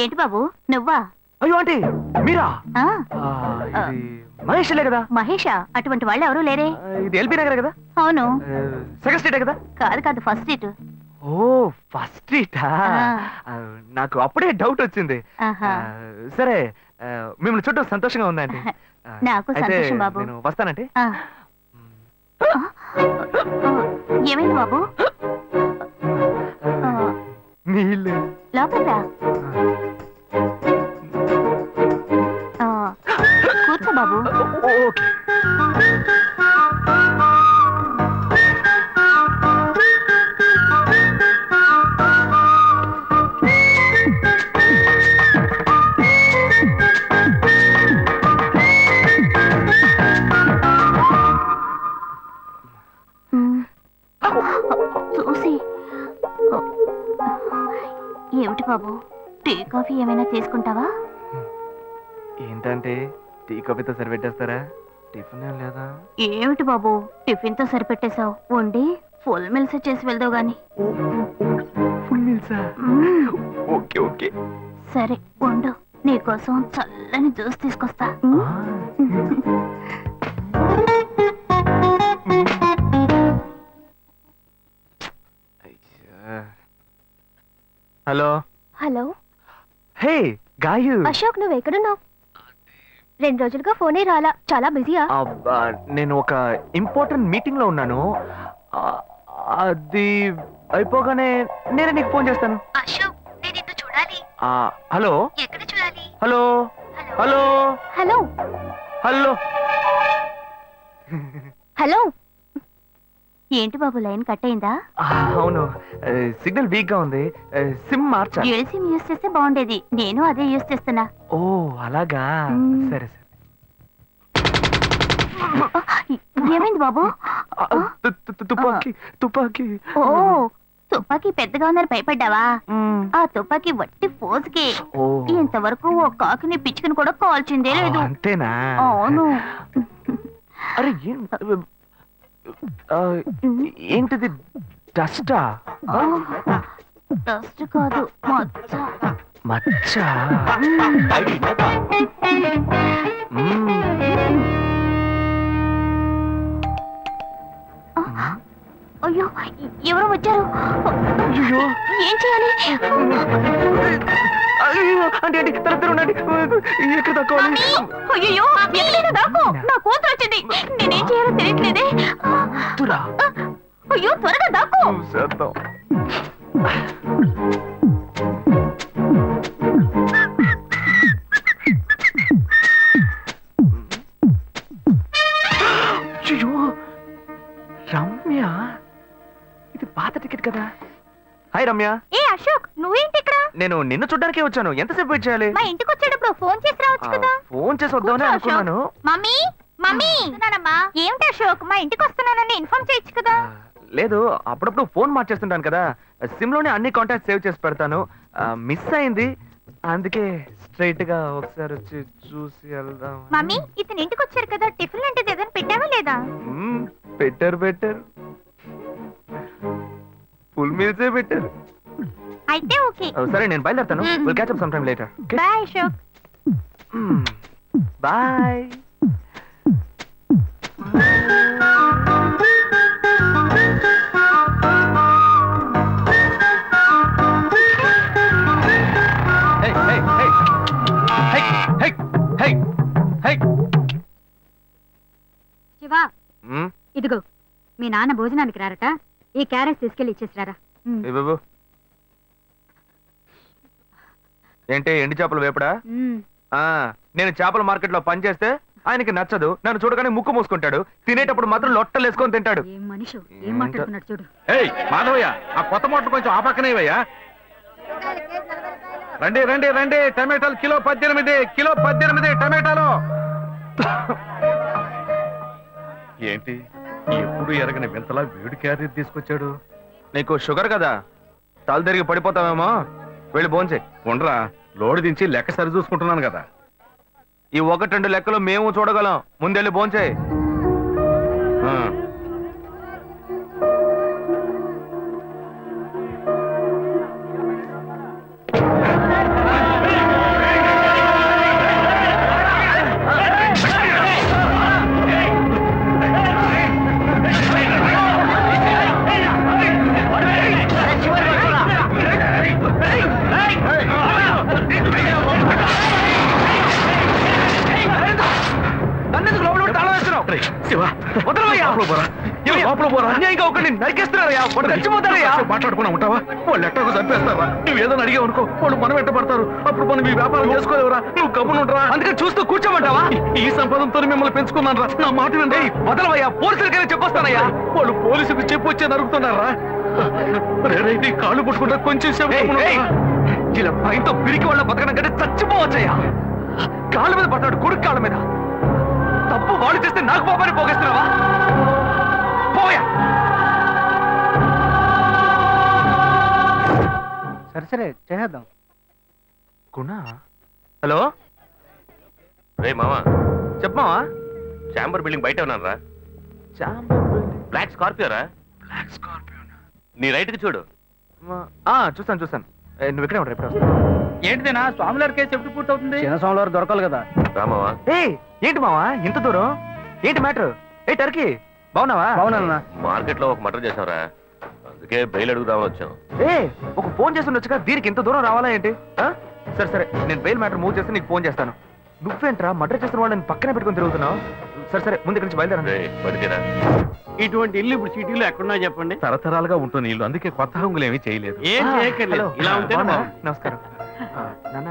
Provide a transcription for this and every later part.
ఏంటి బాబు నువ్వా? అయ్యో ఆంటీ మీరా? ఆ, ఇది మహేష్లే కదా? మహేషా? అటువంటి వాళ్ళు ఎవరూ లేరే. ఇది ఎల్బీ నగర్ కదా? అవును. సెకండ్ స్ట్రీటే కదా? కాదు కాదు, ఫస్ట్ సీటు. ఓ ఫస్ట్ స్ట్రీటా? నాకు అప్పుడే డౌట్ వచ్చింది. సరే మిమ్మల్ని చుట్టూ సంతోషంగా ఉందండి. నాకు సంతోషం బాబు. నేను వస్తానండి. ఏమైంది బాబు? నీళ్ళు లోపలికి రా. కూర్చో బాబు. ఓకే. చూసి ఏమిటి బాబు, టీ కాఫీ ఏమైనా తీసుకుంటావా? ఏంటంటే టీ కాఫీతో సరిపెట్టేస్తారా? టిఫిన్ ఏం లేదా? ఏమిటి బాబు టిఫిన్ తో సరిపెట్టేశావు? వండి ఫుల్ మిల్స్ చేసి వెళ్దావు గాని. ఫుల్ మీల్సా? Okay okay. సరే వండు, నీకోసం చల్లని జ్యూస్ తీసుకొస్తా. Hello. Hello. Hey Gayu. Ashok, నువ్వు ఎక్కడున్నావు? 2 రోజులుగా ఫోనే రాలా, చాలా బిజీయా? నేను ఒక ఇంపార్టెంట్ మీటింగ్ లో ఉన్నాను. అది అయిపోగానే నేనే నీకు ఫోన్ చేస్తాను. అశోక్, నేను నిన్ను చూడాలి. హలో. ఎక్కడ చూడాలి? Hello hello hello hello hello. ఏంటి బాబు, లైన్ కట్ అయిందా? అవును, సిగ్నల్ వీక్ గా ఉంది. సిమ్ మార్చా. డ్యూయల్ సిమ్ యూస్ చేస్తే బాగుండేది. నేను అదే యూస్ చేస్తున్నా. ఓ అలాగా. సరే సరే. ఏమైంది బాబు? తుపాకీ తుపాకీ. ఓ తుపాకీ పెద్దగా ఉందని భయపడ్డావా? ఆ తుపాకీ వట్టి ఫోజుకే. ఇంతవరకు ఓ కాకిని పిచ్చుకుని కూడా కాల్చిందే లేదు. అంతేనా? అవును. అరే ఏంటిది? డస్టా? డస్ట్ కాదు, మచ్చ. మచ్చ? అయ్యో, ఎవరో వచ్చారు. ఏం చేయాలి? అంటే ఎక్కడ తక్కువాలి? అయ్యో, ఎక్కడైనా దాక్కో, నా కూతురు వచ్చింది. నేనేం చేయాలో తెలియట్లేదే. అయ్యో, త్వరగా దాక్కో. రమ్య, ఇది పాత టికెట్ కదా? హాయ్ రమ్య. ఏ అశోక్, నువ్వేంటి ఇక్కడ? నేను నిన్ను చూడ్డానికే వచ్చాను. ఎంతసేపు వెయిట్ చేయాలి? మా ఇంటికి వచ్చేటప్పుడు ఫోన్ చేసి రావచ్చు కదా. ఫోన్ చేసి వద్దామని అనుకున్నాను. మమ్మీ మమ్మీ, ఏమిటి అశోక్, మా ఇంటికి వస్తున్నానని ఇన్ఫార్మ్ చేయొచ్చు కదా. లేదు, అప్పుడప్పుడు ఫోన్ మార్చేస్తుంటాను కదా. సిమ్ లోనే అన్ని కాంటాక్ట్ సేవ్ చేసి పెడతాను. మిస్ అయింది, అందుకే స్ట్రైట్ గా ఒకసారి వచ్చి చూసి వెళ్దాం. మమ్మీ, ఇతను ఇంటికి వచ్చారు కదా, టిఫిన్ లాంటిది ఏదైనా పెట్టావా లేదా? పెట్టారు. ఫుల్ మీల్సే పెట్టారు. అయితే ఓకే. సరే, నేను బయలుదేరుతాను. Will catch up some time later. Bye Ashok. Bye. Shiva, ఇదిగో మీ నాన్న భోజనానికి రారట, ఈ క్యారెట్ తీసుకెళ్లి ఇచ్చేసిరారా. ఏంటి ఎండి చేపలు వేపడా? నేను చేపల మార్కెట్ లో పనిచేస్తే ఆయనకి నచ్చదు. నన్ను చూడగానే ముక్కు మూసుకుంటాడు. తినేటప్పుడు మాత్రం లొట్టలు వేసుకొని తింటాడు. ఏం మనిషి, ఏం మాట్లాడుతున్నాడు చూడు. మాధవయ్య, ఆ కొత్త మోటార్ కొంచెం ఆపక్కనేవయ్యా. రండి రండి రండి, టమాటాలు కిలో 18 టమాటాలు. ఏంటి ఎప్పుడు ఎరగని వింతలా వేడి క్యారీ తీసుకొచ్చాడు? నీకు షుగర్ కదా, తల తిరిగి పడిపోతావేమో. వెళ్ళి భోంచే. ఉండరా, లోడు దించి లెక్క సరి చూసుకుంటున్నాను కదా. ఈ 1-2 లెక్కలు మేము చూడగలం. ముందెళ్ళి భోంచే. వదలవయ్యా. లోపల పోరా. అన్యాయంగా ఒకరిని నరికేస్తున్నారయ్యా, వాడు చచ్చిపోతారయ్యా. మాట్లాడుకున్నా ఉంటావా? వాళ్ళు ఎట్టకు చంపేస్తారా? నువ్వు ఏదైనా అడిగావు అనుకో, వాళ్ళు మనం వెంటబడతారు. అప్పుడు మనం ఈ వ్యాపారం చేసుకోలేవురా. నువ్వు గమ్మునుంటరా. అందుకని చూస్తూ కూర్చోమంటావా? ఈ సంపదంతో మిమ్మల్ని పెంచుకున్నాను రా. నా మాట వినండి. వదలవయ్యా, పోలీసులకైనా చెప్పొస్తానయ్యా. వాళ్ళు పోలీసులకు చెప్పి వచ్చే నరుకుతున్నారా? నీ కాళ్ళు పుట్టుకుంటా కొంచెం సేపు గమ్మునుండరా. ఇలా భయంతో పిరికి వాళ్ళ బతకడం కంటే చచ్చిపోవచ్చయ్యా. కాళ్ళ మీద పడతాడు, కొడుకు కాళ్ళ మీద. తప్పు వాళ్ళు చేస్తే నాకు పాపాన్ని పోగేస్తున్నావా? పోయా. సరే చేద్దాం. గుణ, హలో రే మామా, చెప్పమావా? చాంబర్ బిల్డింగ్ బయట ఉన్నాను రా. బ్లాక్ స్కార్పియో రా. Black Scorpio. నీ రైట్ కి చూడు. చూసాను. నువ్వు ఇక్కడే ఉంటావు, ఎప్పుడు వస్తావు? ఏంటిదేనా స్వామివారి కేసు ఎప్పుడు పూర్తవుతుంది? చిన్న స్వామివారు దొరకాలి కదా. రా మావా. ఏంటి మావా ఇంత దూరం? ఏంటి మ్యాటర్? టర్కీ బాగున్నావా? బాగున్నా. మార్కెట్ లో ఒక మర్డర్ చేసావురా, అందుకే బెయిల్ అడుగుదామని వచ్చాం. ఒక ఫోన్ చేసి ఉండొచ్చుగా, దీనికి ఇంత దూరం రావాలా ఏంటి? సరే నేను బెయిల్ మ్యాటర్ మూవ్ చేస్తే నీకు ఫోన్ చేస్తాను. నువ్వేంట్రా మర్డర్ చేసిన వాళ్ళని పక్కనే పెట్టుకుని తిరుగుతున్నావు? సరే ముందు ఇక్కడి నుంచి బయలుదేరా. పడితేరా ఇటువంటి ఇల్లు ఇప్పుడు సిటీలో ఎక్కడున్నా చెప్పండి. తరతరాలుగా ఉంటుంది ఇల్లు, అందుకే కొత్త హంగులు ఏమీ చేయలేదు. ఏం చేయక్కర్లేదు. ఇలా ఉంటే నమస్కారం నాన్న.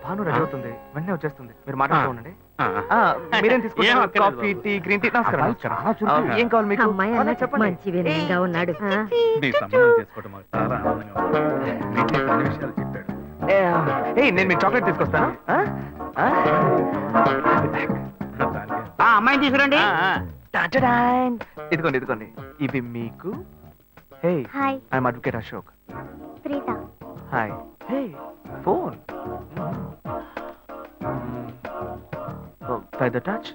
భాను రెడీ అవుతుంది, వెంటనే వచ్చేస్తుంది. మీరు మాట్లాడుతూ ఉండండి. మీరేం తీసుకుంటారు? Coffee, tea, green tea? నమస్కారం. ఏం కావాలి మీకు? మంచి వినయంగా ఉన్నాడు. నీ సంబంధం చేసుకోవడం మాకు చాలా ఆనందంగా ఉంది. నీకే కొన్ని విషయాలు చెప్పాడు. నేను మీకు చాక్లెట్ తీసుకొస్తాను. అమ్మాయిని తీసుకురండి. ఇదిగోండి ఇవి మీకు. Hi, I'm advocate Ashok. Preetha. Hi. Phone by the touch.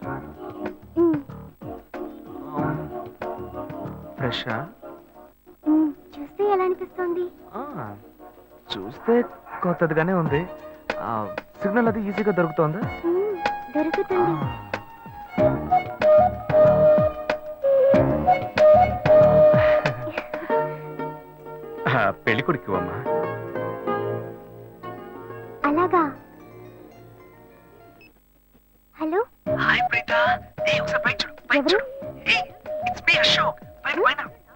Fresh. చూస్తే ఎలా అనిపిస్తుంది? చూస్తే కొత్తదిగానే ఉంది. సిగ్నల్ అది ఈజీగా దొరుకుతోందా? దొరుకుతుంది. పెళ్లి కొడుకు అమ్మా. అలాగా. Hello, hi Preetha. ఒకసారి పైకి చూడు, పైకి ఎవరు? చూడు. It's me Ashok.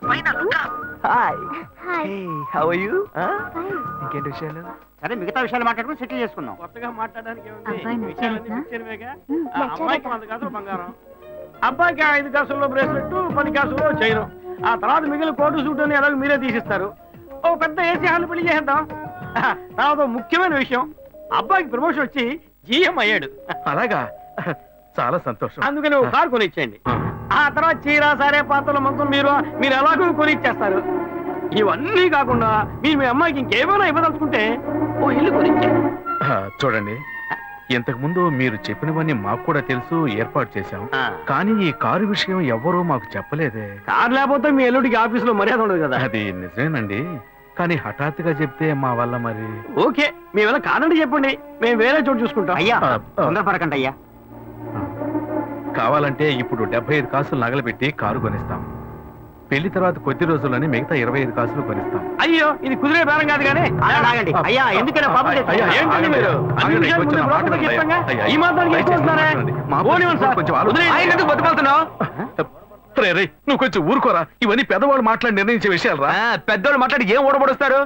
పైన look up. Hi. Hi. How are you? Fine. ఇంకేంటి విషయాలు? సరే మిగతా విషయాలు మాట్లాడుకుని సెటిల్ చేసుకుందాం. కొత్తగా మాట్లాడడానికి అబ్బాయి నచ్చాడా? అమ్మాయికి 100 కాసులు బంగారం, అబ్బాయికి 5 కాసుల్లో బ్రేస్లెట్, 10 కాసుల్లో చైన్. ఆ తర్వాత మిగిలిన కోటు సూట్ అని ఎలాగో మీరే తీసిస్తారు. ఓ పెద్ద ఏసీ హాల్ పెళ్లి చేద్దాం. తర్వాత ముఖ్యమైన విషయం, అబ్బాయికి ప్రమోషన్ వచ్చి జీఎం అయ్యాడు. అలాగా, చాలా సంతోషం. అందుకని ఒక కారు కొనిచ్చేయండి. ఆ తర్వాత చీర, సరే, పాత్రల మొత్తం మీరు ఎలాగో కొనిచ్చేస్తారు. ఇవన్నీ కాకుండా మీరు మీ అమ్మాయికి ఇంకేమైనా ఇవ్వదలుచుకుంటే ఓ ఇల్లు కొనిచ్చేయండి. చూడండి, ఇంతకు ముందు మీరు చెప్పినవన్నీ మాకు కూడా తెలుసు, ఏర్పాటు చేశాం. కానీ ఈ కారు విషయం ఎవ్వరూ మాకు చెప్పలేదే. కారు లేకపోతే మీ ఎల్లుడికి ఆఫీసులో మర్యాద ఉండదు కదా. అది నిజమేనండి, కానీ హఠాత్తుగా చెప్తే మా వల్ల మరి. ఓకే, మీ వల్ల కాదండి చెప్పండి, మేము వేరే చోటు చూసుకుంటాం. అయ్యా తొందరపడకండి అయ్యా. కావాలంటే ఇప్పుడు 75 కాసులు నగలబెట్టి కారు కొనిస్తాం. పెళ్లి తర్వాత కొద్ది రోజుల్లోనే మిగతా 25 కాసులు కొనిస్తాం. అయ్యో, ఇది కుదిరే బేరం కాదు కానీ. అయ్యా ఎందుకైనా పాపం చేస్తారు? అయ్యా, ఏంటండి మీరు? అన్ని విషయాలు ముందు బ్రోకర్లకు చెప్తాంగా? ఈ మాత్రానికి ఎక్కువ వస్తున్నారే? పోనివ్వండి సార్. ఆయన ఎందుకు బతుకుతున్నావు? రే, నువ్వు కొంచెం ఊరుకోరా. ఇవన్నీ పెద్దవాళ్ళు మాట్లాడి నిర్ణయించే విషయాలు రా. పెద్దోళ్ళు మాట్లాడి ఏం ఓడబడుస్తారు?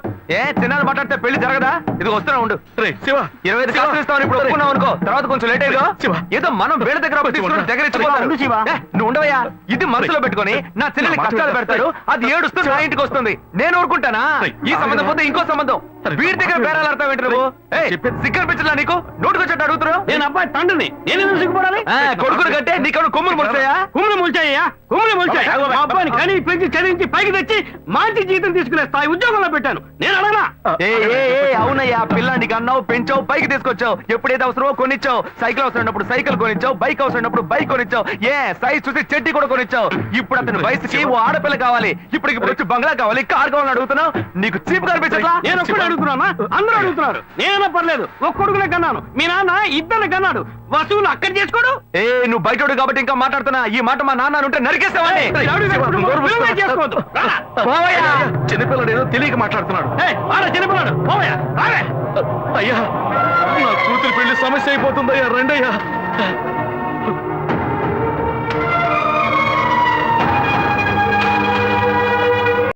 చిన్నాళ్ళు మాట్లాడితే పెళ్లి జరగదా? ఇది వస్తున్నా ఉండు. రే శివ, 25 కాసులు ఇస్తామని ఇప్పుడు ఒప్పుకున్నావు అనుకో, తర్వాత కొంచెం లేట్ అయ్యో. శివ, ఏదో మనం వేడ దగ్గర దగ్గర ఉండు శివ. నువ్వు ఉండవయ్యా. ఇది మనసులో పెట్టుకొని నా చెల్లెలి కష్టాలు పెడతారు, అది ఏడుస్తూ నా ఇంటికి వస్తుంది. నేను ఊరుకుంటానా? ఈ సంబంధం పోతే ఇంకో సంబంధం. వీడి దగ్గర బేరాలు ఆడతావు ఏంటి నువ్వు? సిగ్గర్ పిచ్చలా నీకు? నోటుకొచ్చేట్టు అడుగుతున్నావు. నేను అబ్బాయి తండ్రిని, నేను ఎందుకు సిగ్గుపడాలి? కొడుకుని కంటే నీకు కొమ్ములు ముడిచాయా? కుమ్ములు ముల్చాయ్యా, కుమ్ములు ముల్చాయి. మా అబ్బాయిని కని పెంచి చదివించి పైకి తెచ్చి మంచి జీతం తీసుకునే స్థాయి ఉద్యోగంలో పెట్టాను. నేను అడగనా? అవునయ్యా, పిల్లానికి అన్నావు, పెంచావు, పైకి తీసుకొచ్చావు. ఎప్పుడైతే అవసరమో కొనిచ్చావు. సైకిల్ అవసరమైనప్పుడు సైకిల్ కొనిచ్చావు, బైక్ అవసరమైనప్పుడు బైక్ కొనిచ్చావు. సైజ్ చూసి చెడ్డీ కూడా కొనిచ్చావు. ఇప్పుడు అతని వయసుకి ఓ ఆడపిల్ల కావాలి, ఇప్పుడు వచ్చి బంగ్లా కావాలి, కార్ కావాలని అడుగుతున్నావు. నీకు చీప్ కనిపించట్లా? నేను ఒక్కడే అడుగుతున్నా, అందరూ అడుగుతున్నారు. నేనైనా పర్లేదు, ఒక్క కొడుకునే కన్నాను, మీ నాన్న ఇద్దరిని కన్నాడు. వసూలు అక్కడ చేసుకోడు. నువ్వు బయటోడు కాబట్టి ఇంకా మాట్లాడుతున్నా. ఈ మాట మా నాన్న ఉంటే నరికేస్తావని. చేసుకోవద్దు. చిన్నపిల్లడు ఏదో తెలియక మాట్లాడుతున్నాడు. చిన్నపిల్లడు అయ్యా, నా కూతురు పెళ్లి సమస్య అయిపోతుందయ్యా. రండయ్యా.